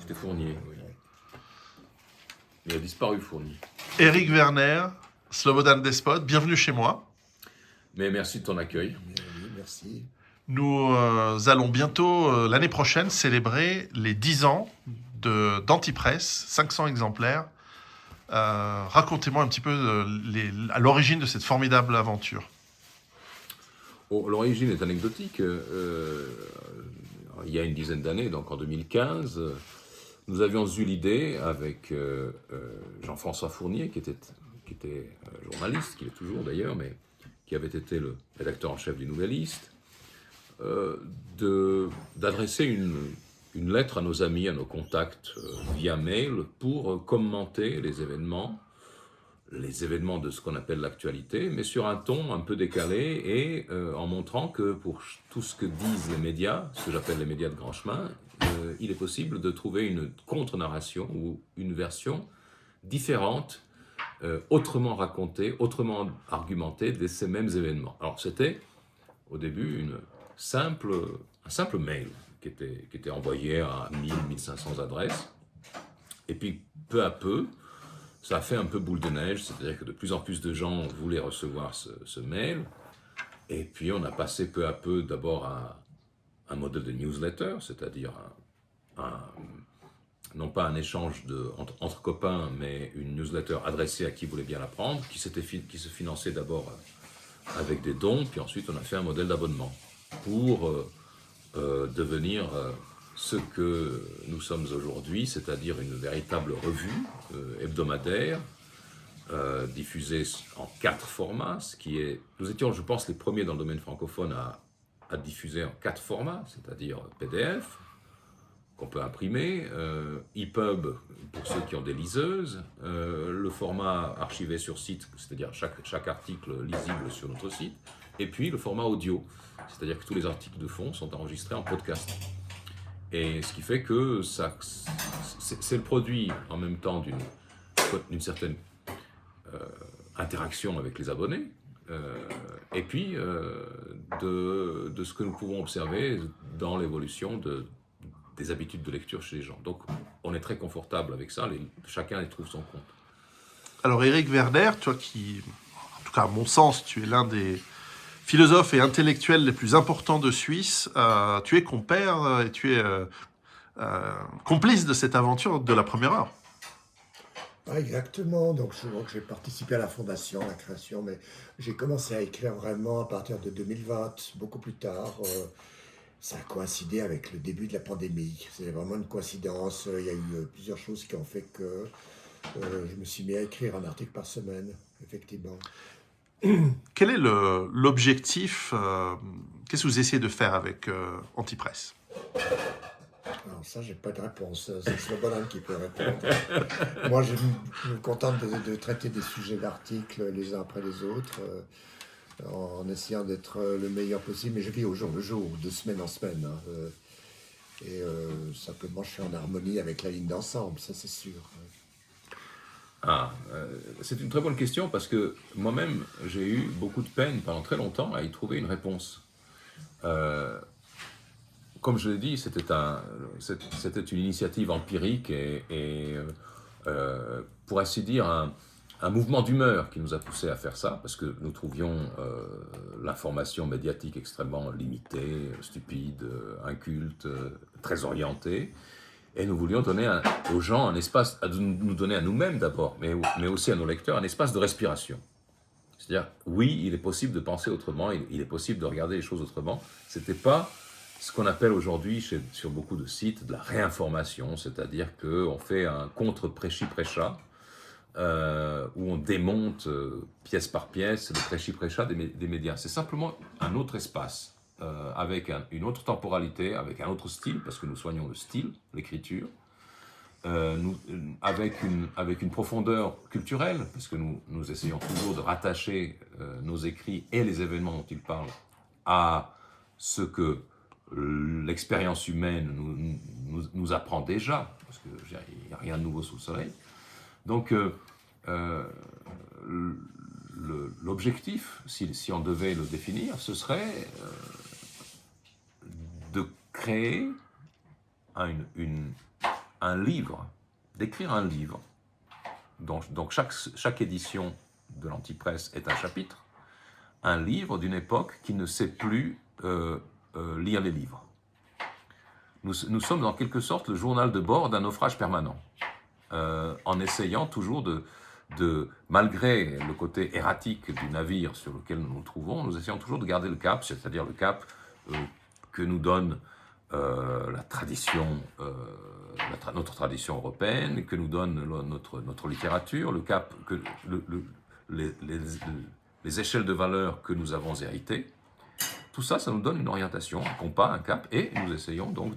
C'était Fournier, oui. Il a disparu, Fournier. Éric Werner, Slobodan Despot, bienvenue chez moi. Mais merci de ton accueil. Oui, merci. Nous allons bientôt, l'année prochaine, célébrer les 10 ans d'Antipresse, 500 exemplaires. Racontez-moi un petit peu à l'origine de cette formidable aventure. Oh, l'origine est anecdotique. Il y a une dizaine d'années, donc en 2015, nous avions eu l'idée avec Jean-François Fournier, qui était journaliste, qui est toujours d'ailleurs, mais qui avait été le rédacteur en chef du Nouvelliste, d'adresser une lettre à nos amis, à nos contacts via mail pour commenter les événements de ce qu'on appelle l'actualité, mais sur un ton un peu décalé et en montrant que pour tout ce que disent les médias, ce que j'appelle les médias de grand chemin, il est possible de trouver une contre-narration ou une version différente, autrement racontée, autrement argumentée de ces mêmes événements. Alors c'était au début un simple mail qui était envoyé à 1000-1500 adresses, et puis peu à peu, ça a fait un peu boule de neige, c'est-à-dire que de plus en plus de gens voulaient recevoir ce mail. Et puis on a passé peu à peu d'abord à un modèle de newsletter, c'est-à-dire non pas un échange entre copains, mais une newsletter adressée à qui voulait bien la prendre, qui se finançait d'abord avec des dons, puis ensuite on a fait un modèle d'abonnement pour devenir ce que nous sommes aujourd'hui, c'est-à-dire une véritable revue hebdomadaire, diffusée en 4 formats, nous étions, je pense, les premiers dans le domaine francophone à diffuser en 4 formats, c'est-à-dire PDF, qu'on peut imprimer, EPUB pour ceux qui ont des liseuses, le format archivé sur site, c'est-à-dire chaque article lisible sur notre site, et puis le format audio, c'est-à-dire que tous les articles de fond sont enregistrés en podcast. Et ce qui fait que c'est le produit en même temps d'une certaine interaction avec les abonnés, et puis de ce que nous pouvons observer dans l'évolution des habitudes de lecture chez les gens. Donc on est très confortable avec ça, chacun y trouve son compte. Alors Éric Werner, toi qui, en tout cas à mon sens, tu es l'un des philosophes et intellectuels les plus importants de Suisse, tu es compère et tu es complice de cette aventure de la première heure. Pas exactement, donc j'ai participé à la fondation, à la création, mais j'ai commencé à écrire vraiment à partir de 2020, beaucoup plus tard. Ça a coïncidé avec le début de la pandémie. C'est vraiment une coïncidence. Il y a eu plusieurs choses qui ont fait que je me suis mis à écrire un article par semaine, effectivement. Quel est l'objectif qu'est-ce que vous essayez de faire avec Antipresse? Alors ça, j'ai pas de réponse. C'est Slobodan qui peut répondre. Moi, je me contente de traiter des sujets d'articles les uns après les autres, en essayant d'être le meilleur possible. Mais je vis au jour le jour, de semaine en semaine. Et simplement, je suis en harmonie avec la ligne d'ensemble, ça c'est sûr. C'est une très bonne question parce que moi-même, j'ai eu beaucoup de peine pendant très longtemps à y trouver une réponse. Comme je l'ai dit, c'était une initiative empirique et pour ainsi dire, un mouvement d'humeur qui nous a poussé à faire ça, parce que nous trouvions l'information médiatique extrêmement limitée, stupide, inculte, très orientée. Et nous voulions donner aux gens un espace, nous donner à nous-mêmes d'abord, mais aussi à nos lecteurs, un espace de respiration. C'est-à-dire, oui, il est possible de penser autrement, il est possible de regarder les choses autrement. C'était pas ce qu'on appelle aujourd'hui, sur beaucoup de sites, de la réinformation, c'est-à-dire qu'on fait un contre-prêchi-prêcha, où on démonte pièce par pièce le prêchi-prêcha des médias. C'est simplement un autre espace, avec une autre temporalité, avec un autre style, parce que nous soignons le style, l'écriture, avec une profondeur culturelle, parce que nous essayons toujours de rattacher nos écrits et les événements dont ils parlent à ce que l'expérience humaine nous apprend déjà, parce qu'il n'y a rien de nouveau sous le soleil. Donc, l'objectif, si on devait le définir, ce serait de créer un livre, d'écrire un livre, donc chaque édition de l'Antipresse est un chapitre, un livre d'une époque qui ne sait plus lire les livres. Nous sommes en quelque sorte le journal de bord d'un naufrage permanent, en essayant toujours malgré le côté erratique du navire sur lequel nous nous trouvons, nous essayons toujours de garder le cap, c'est-à-dire le cap que nous donne la tradition, notre tradition européenne, que nous donne notre littérature, le cap, les échelles de valeurs que nous avons héritées. Tout ça, ça nous donne une orientation, un compas, un cap, et nous essayons donc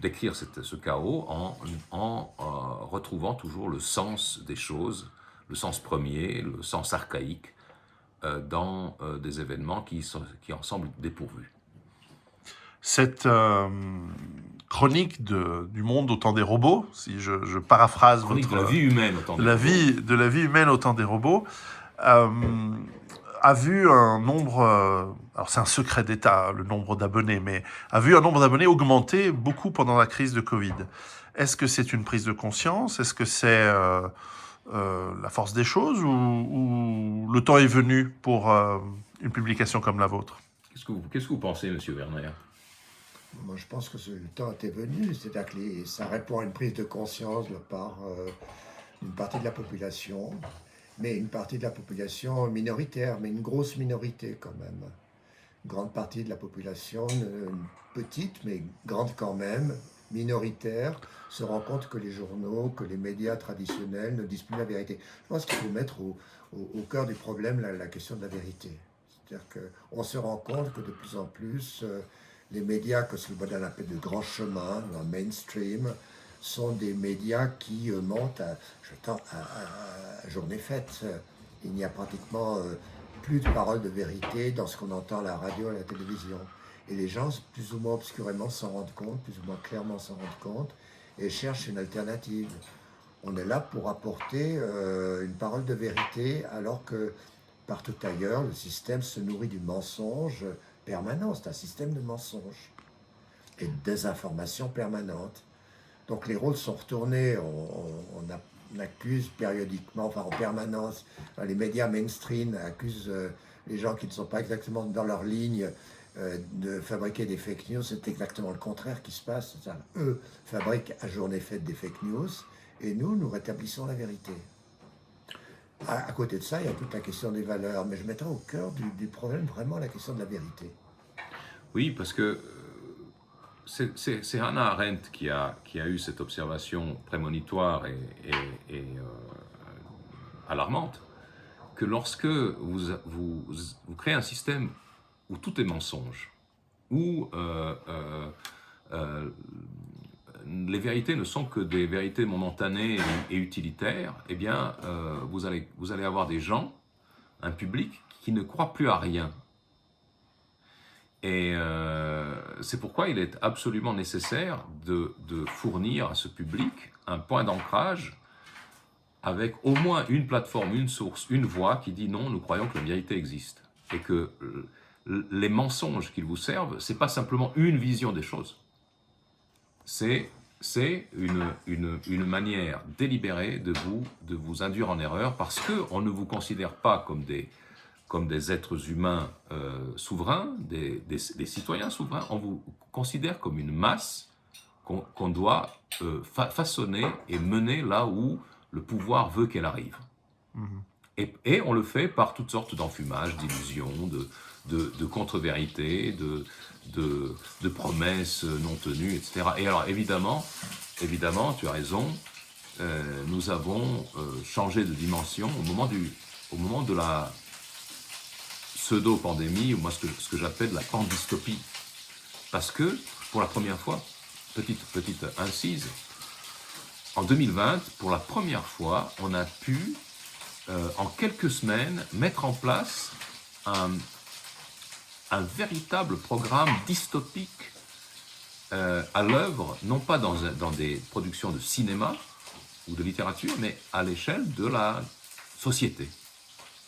d'écrire ce chaos en retrouvant toujours le sens des choses, le sens premier, le sens archaïque dans des événements qui en semblent dépourvus. Cette chronique du monde au temps des robots, si je paraphrase chronique de la vie humaine au temps des robots. De la vie humaine au temps des robots, a vu un nombre, alors c'est un secret d'État, le nombre d'abonnés, mais a vu un nombre d'abonnés augmenter beaucoup pendant la crise de Covid. Est-ce que c'est une prise de conscience? Est-ce que c'est la force des choses ou le temps est venu pour une publication comme la vôtre? Qu'est-ce que vous pensez, M. Werner? Moi, je pense que le temps était venu, c'est-à-dire que ça répond à une prise de conscience de la part d'une partie de la population, mais une partie de la population minoritaire, mais une grosse minorité quand même. Une grande partie de la population, une petite, mais grande quand même, minoritaire, se rend compte que les journaux, que les médias traditionnels ne disent plus la vérité. Je pense qu'il faut mettre au cœur du problème la question de la vérité. C'est-à-dire qu'on se rend compte que de plus en plus, les médias que Slobodan appelle de grand chemin, le mainstream, sont des médias qui montent à journée faite. Il n'y a pratiquement plus de paroles de vérité dans ce qu'on entend à la radio et à la télévision. Et les gens, plus ou moins obscurément, s'en rendent compte, plus ou moins clairement s'en rendent compte, et cherchent une alternative. On est là pour apporter une parole de vérité, alors que partout ailleurs, le système se nourrit du mensonge permanent. C'est un système de mensonge et de désinformation permanente. Donc les rôles sont retournés, on accuse périodiquement, enfin en permanence, les médias mainstream accusent les gens qui ne sont pas exactement dans leur ligne de fabriquer des fake news. C'est exactement le contraire qui se passe. Eux fabriquent à journée faite des fake news et nous rétablissons la vérité. À côté de ça, il y a toute la question des valeurs, mais je mettrais au cœur du problème vraiment la question de la vérité. Oui, parce que c'est Hannah Arendt qui a eu cette observation prémonitoire et alarmante, que lorsque vous créez un système où tout est mensonge, où les vérités ne sont que des vérités momentanées et utilitaires, eh bien, vous allez avoir des gens, un public, qui ne croit plus à rien. Et c'est pourquoi il est absolument nécessaire de fournir à ce public un point d'ancrage avec au moins une plateforme, une source, une voix qui dit non, nous croyons que la vérité existe. Et que les mensonges qu'ils vous servent, ce n'est pas simplement une vision des choses. C'est une manière délibérée de vous induire en erreur parce qu'on ne vous considère pas comme des êtres humains souverains, des citoyens souverains. On vous considère comme une masse qu'on doit façonner et mener là où le pouvoir veut qu'elle arrive. Mm-hmm. Et on le fait par toutes sortes d'enfumages, d'illusions, de contre-vérités, de promesses non tenues, etc. Et alors évidemment, tu as raison, nous avons changé de dimension au moment de la pseudo-pandémie, ou moi ce que j'appelle la pandystopie. Parce que, pour la première fois, petite incise, en 2020, pour la première fois, on a pu, en quelques semaines, mettre en place un véritable programme dystopique à l'œuvre, non pas dans des productions de cinéma ou de littérature, mais à l'échelle de la société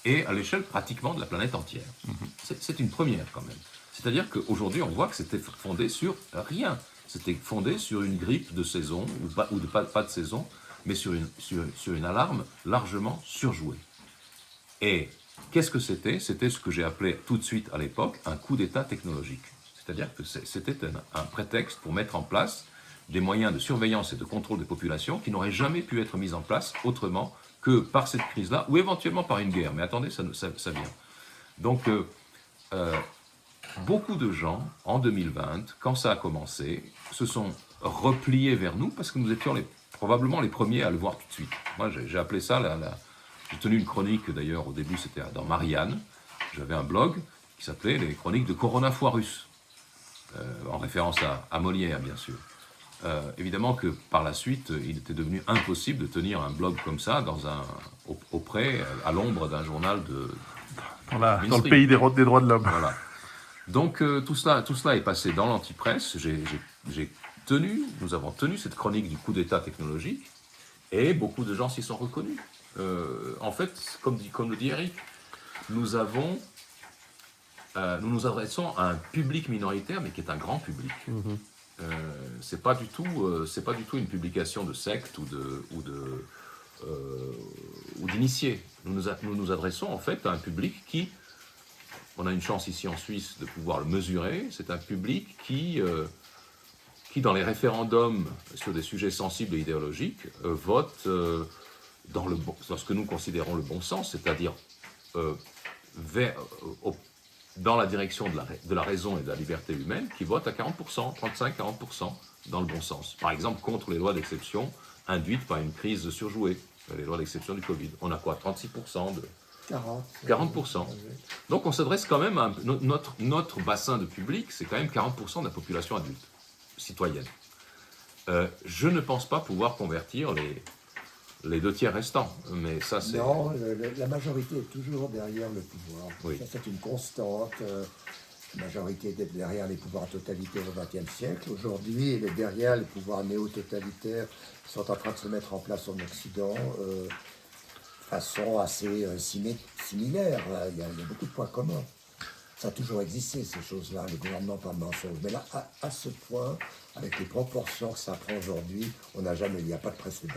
et à l'échelle pratiquement de la planète entière. Mm-hmm. C'est une première quand même. C'est-à-dire qu'aujourd'hui, on voit que c'était fondé sur rien. C'était fondé sur une grippe de saison, ou pas de saison, mais sur une alarme largement surjouée. Et qu'est-ce que c'était? C'était ce que j'ai appelé tout de suite à l'époque un coup d'État technologique. C'est-à-dire que c'était un prétexte pour mettre en place des moyens de surveillance et de contrôle des populations qui n'auraient jamais pu être mis en place autrement que par cette crise-là, ou éventuellement par une guerre. Mais attendez, ça vient. Donc, beaucoup de gens, en 2020, quand ça a commencé, se sont repliés vers nous parce que nous étions probablement les premiers à le voir tout de suite. Moi, j'ai appelé ça, j'ai tenu une chronique d'ailleurs, au début c'était dans Marianne, j'avais un blog qui s'appelait les chroniques de Corona Foirus, en référence à Molière bien sûr. Évidemment que par la suite, il était devenu impossible de tenir un blog comme ça auprès, à l'ombre d'un journal dans le pays des droits de l'homme. Voilà. Donc tout cela est passé dans l'antipresse. Nous avons tenu cette chronique du coup d'État technologique et beaucoup de gens s'y sont reconnus. En fait, comme le dit Eric, nous nous adressons à un public minoritaire, mais qui est un grand public. C'est pas du tout une publication de secte ou d'initiés. Nous nous adressons en fait à un public qui, on a une chance ici en Suisse de pouvoir le mesurer, c'est un public qui dans les référendums sur des sujets sensibles et idéologiques, vote dans ce que nous considérons le bon sens, c'est-à-dire dans la direction de la raison et de la liberté humaine, qui vote à 40%, 35-40% dans le bon sens. Par exemple, contre les lois d'exception induites par une crise surjouée, les lois d'exception du Covid. On a quoi, 36% 40%. Donc on s'adresse quand même à notre bassin de public, c'est quand même 40% de la population adulte, citoyenne. Je ne pense pas pouvoir convertir les 2 tiers restants, mais ça c'est... Non, la majorité est toujours derrière le pouvoir. Oui. Ça c'est une constante. La majorité est derrière les pouvoirs totalitaires au XXe siècle. Aujourd'hui, elle est derrière les pouvoirs néo-totalitaires qui sont en train de se mettre en place en Occident. Façon assez similaire. Il y a beaucoup de points communs. Ça a toujours existé, ces choses-là, les gouvernements par mensonge. Mais là, à ce point, avec les proportions que ça prend aujourd'hui, il n'y a pas de précédent.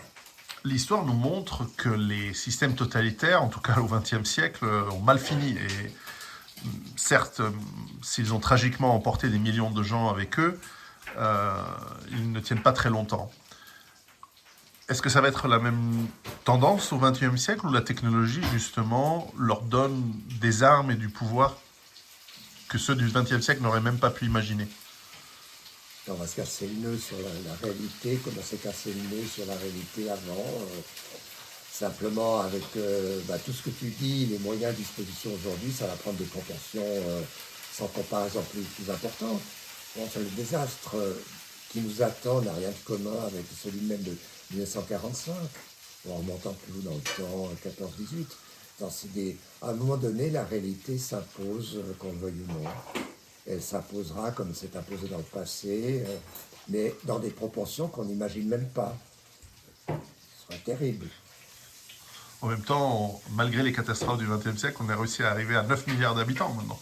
L'histoire nous montre que les systèmes totalitaires, en tout cas au XXe siècle, ont mal fini. Et certes, s'ils ont tragiquement emporté des millions de gens avec eux, ils ne tiennent pas très longtemps. Est-ce que ça va être la même tendance au XXe siècle où la technologie, justement, leur donne des armes et du pouvoir que ceux du XXe siècle n'auraient même pas pu imaginer? On va se casser le nœud sur la réalité, comme on s'est cassé le nœud sur la réalité avant. Simplement, avec tout ce que tu dis, les moyens à disposition aujourd'hui, ça va prendre des proportions sans comparaison plus importantes. Bon, c'est le désastre qui nous attend n'a rien de commun avec celui même de 1945, en remontant plus dans le temps, 14-18. À un moment donné, la réalité s'impose, qu'on le veuille ou non. Elle s'imposera comme c'est imposé dans le passé, mais dans des proportions qu'on n'imagine même pas. Ce sera terrible. En même temps, malgré les catastrophes du XXe siècle, on a réussi à arriver à 9 milliards d'habitants maintenant.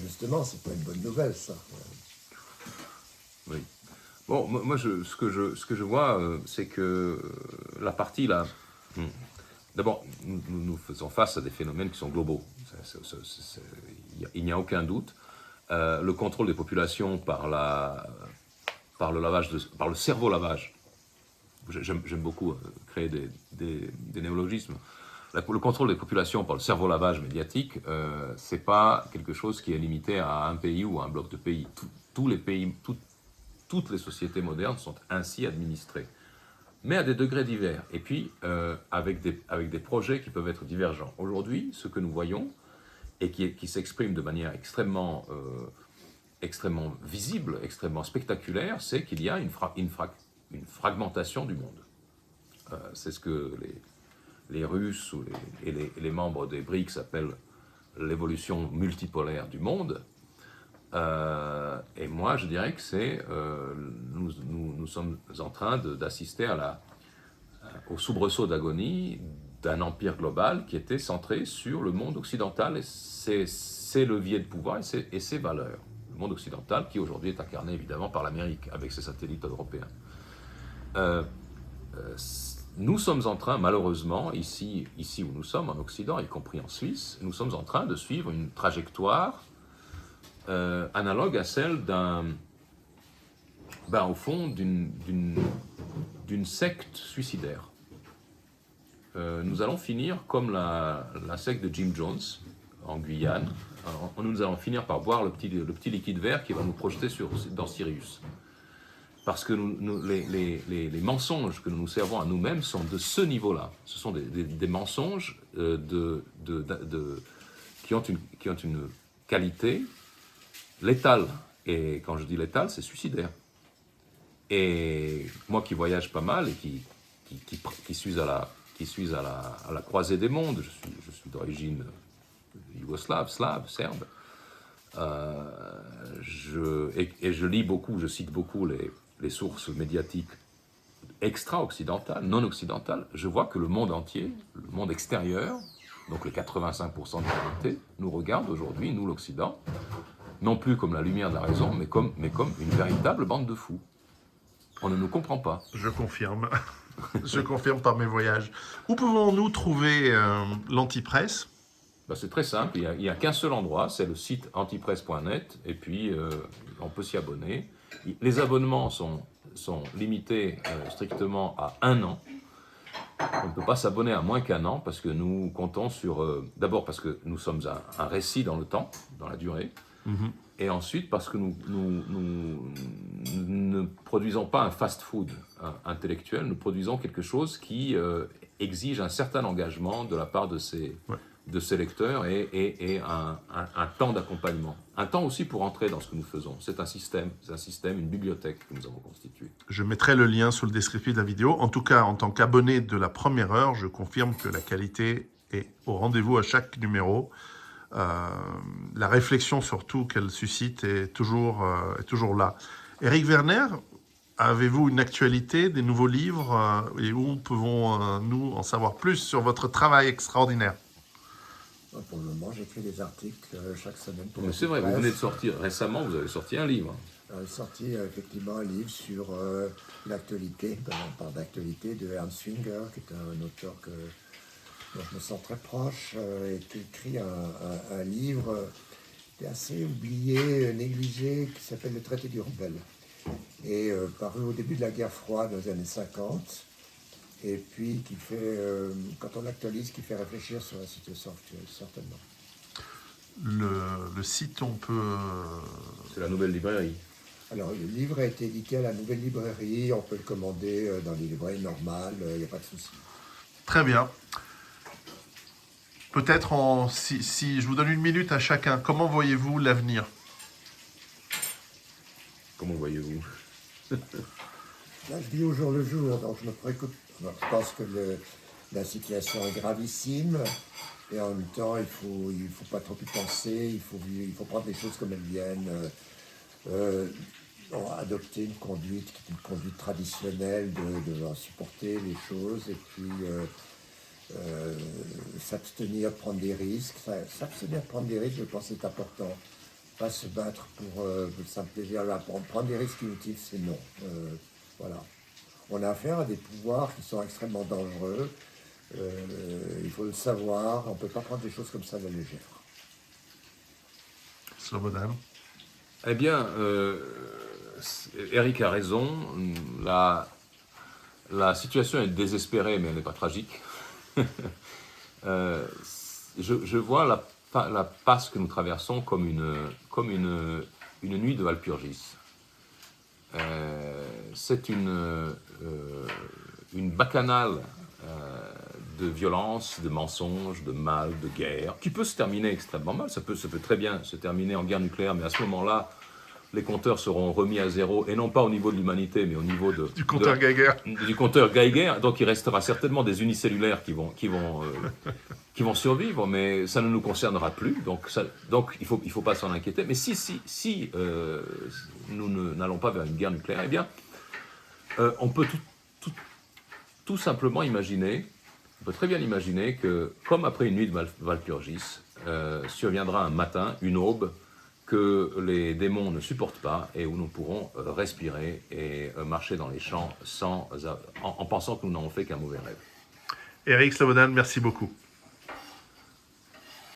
Justement, c'est pas une bonne nouvelle, ça. Oui. Bon, moi, ce que je vois, c'est que la partie là... D'abord, nous faisons face à des phénomènes qui sont globaux. Il n'y a aucun doute. Le contrôle des populations par le cerveau-lavage. J'aime beaucoup créer des néologismes. Le contrôle des populations par le cerveau-lavage médiatique, c'est pas quelque chose qui est limité à un pays ou à un bloc de pays. Tous les pays, toutes les sociétés modernes sont ainsi administrées, mais à des degrés divers. Et puis, avec des projets qui peuvent être divergents. Aujourd'hui, ce que nous voyons, et qui s'exprime de manière extrêmement visible, extrêmement spectaculaire, c'est qu'il y a une fragmentation du monde. C'est ce que les Russes et les membres des BRICS appellent l'évolution multipolaire du monde. Et moi, je dirais que nous sommes en train d'assister au soubresaut d'agonie d'un empire global qui était centré sur le monde occidental et ses leviers de pouvoir et ses valeurs. le monde occidental, qui aujourd'hui est incarné évidemment par l'Amérique, avec ses satellites européens. Nous sommes en train, malheureusement, ici où nous sommes, en Occident, y compris en Suisse, nous sommes en train de suivre une trajectoire analogue à celle au fond, d'une secte suicidaire. Nous allons finir comme la secte de Jim Jones, en Guyane. Alors, nous allons finir par boire le petit liquide vert qui va nous projeter dans Sirius. Parce que les mensonges que nous nous servons à nous-mêmes sont de ce niveau-là. Ce sont des mensonges qui ont une qualité létale. Et quand je dis létale, c'est suicidaire. Et moi qui voyage pas mal et qui suis à la croisée des mondes, je suis d'origine yougoslave, slave, serbe, je lis beaucoup, je cite beaucoup les sources médiatiques extra-occidentales, non occidentales. Je vois que le monde entier, le monde extérieur, donc les 85% de l'humanité, nous regarde aujourd'hui, nous l'Occident, non plus comme la lumière de la raison, mais comme une véritable bande de fous. On ne nous comprend pas. Je confirme. Je confirme par mes voyages. Où pouvons-nous trouver l'Antipresse ? C'est très simple, il n'y a qu'un seul endroit, c'est le site antipresse.net, et puis on peut s'y abonner. Les abonnements sont limités strictement à 1 an. On ne peut pas s'abonner à moins qu'1 an, parce que nous comptons sur... d'abord parce que nous sommes un récit dans le temps, dans la durée, et ensuite parce que nous ne produisons pas un fast-food intellectuel, nous produisons quelque chose qui exige un certain engagement de la part de ces lecteurs et un temps d'accompagnement. Un temps aussi pour entrer dans ce que nous faisons. C'est un système, une bibliothèque que nous avons constituée. Je mettrai le lien sous le descriptif de la vidéo. En tout cas, en tant qu'abonné de la première heure, je confirme que la qualité est au rendez-vous à chaque numéro. La réflexion surtout qu'elle suscite est toujours là. Éric Werner, avez-vous une actualité, des nouveaux livres et où pouvons-nous en savoir plus sur votre travail extraordinaire ? Pour le moment, j'écris des articles chaque semaine. Mais c'est vrai, vous venez de sortir, récemment, vous avez sorti un livre. J'ai sorti effectivement un livre sur l'actualité, on parle d'actualité, de Ernst Jünger, qui est un auteur dont je me sens très proche, et qui écrit un livre qui est assez oublié, négligé, qui s'appelle Le Traité du rebelle, et paru au début de la guerre froide, dans les années 50, et puis qui fait, quand on l'actualise, qui fait réfléchir sur la situation actuelle, certainement. Le site, on peut... C'est la Nouvelle Librairie. Alors, le livre a été édité à la Nouvelle Librairie, on peut le commander dans les librairies normales, il n'y a pas de souci. Très bien. Peut-être, si je vous donne 1 minute à chacun, comment voyez-vous l'avenir ? Comment voyez-vous ? Là, je vis au jour le jour, donc je me préoccupe. Je pense que la situation est gravissime, et en même temps, il faut pas trop y penser, il faut prendre les choses comme elles viennent, adopter une conduite qui est une conduite traditionnelle, de supporter les choses, et puis s'abstenir de prendre des risques. S'abstenir de prendre des risques, je pense que c'est important. Pas se battre pour le simple plaisir. Prendre des risques inutiles, c'est non. Voilà. On a affaire à des pouvoirs qui sont extrêmement dangereux. Il faut le savoir. On ne peut pas prendre des choses comme ça à la légère. Slobodan. Eh bien, Eric a raison. La situation est désespérée, mais elle n'est pas tragique. Je vois la passe que nous traversons comme une nuit de Walpurgis. C'est une bacchanale de violence, de mensonges, de mal, de guerre, qui peut se terminer extrêmement mal. Ça peut très bien se terminer en guerre nucléaire, mais à ce moment-là, les compteurs seront remis à zéro, et non pas au niveau de l'humanité, mais au niveau du compteur Geiger. Du compteur Geiger. Donc il restera certainement des unicellulaires qui vont survivre, mais ça ne nous concernera plus. Donc il faut pas s'en inquiéter. Mais si nous n'allons pas vers une guerre nucléaire, eh bien, on peut tout simplement imaginer, on peut très bien imaginer que, comme après une nuit de Walpurgis, surviendra un matin, une aube, que les démons ne supportent pas et où nous pourrons respirer et marcher dans les champs en pensant que nous n'avons fait qu'un mauvais rêve. Éric Slobodane, merci beaucoup.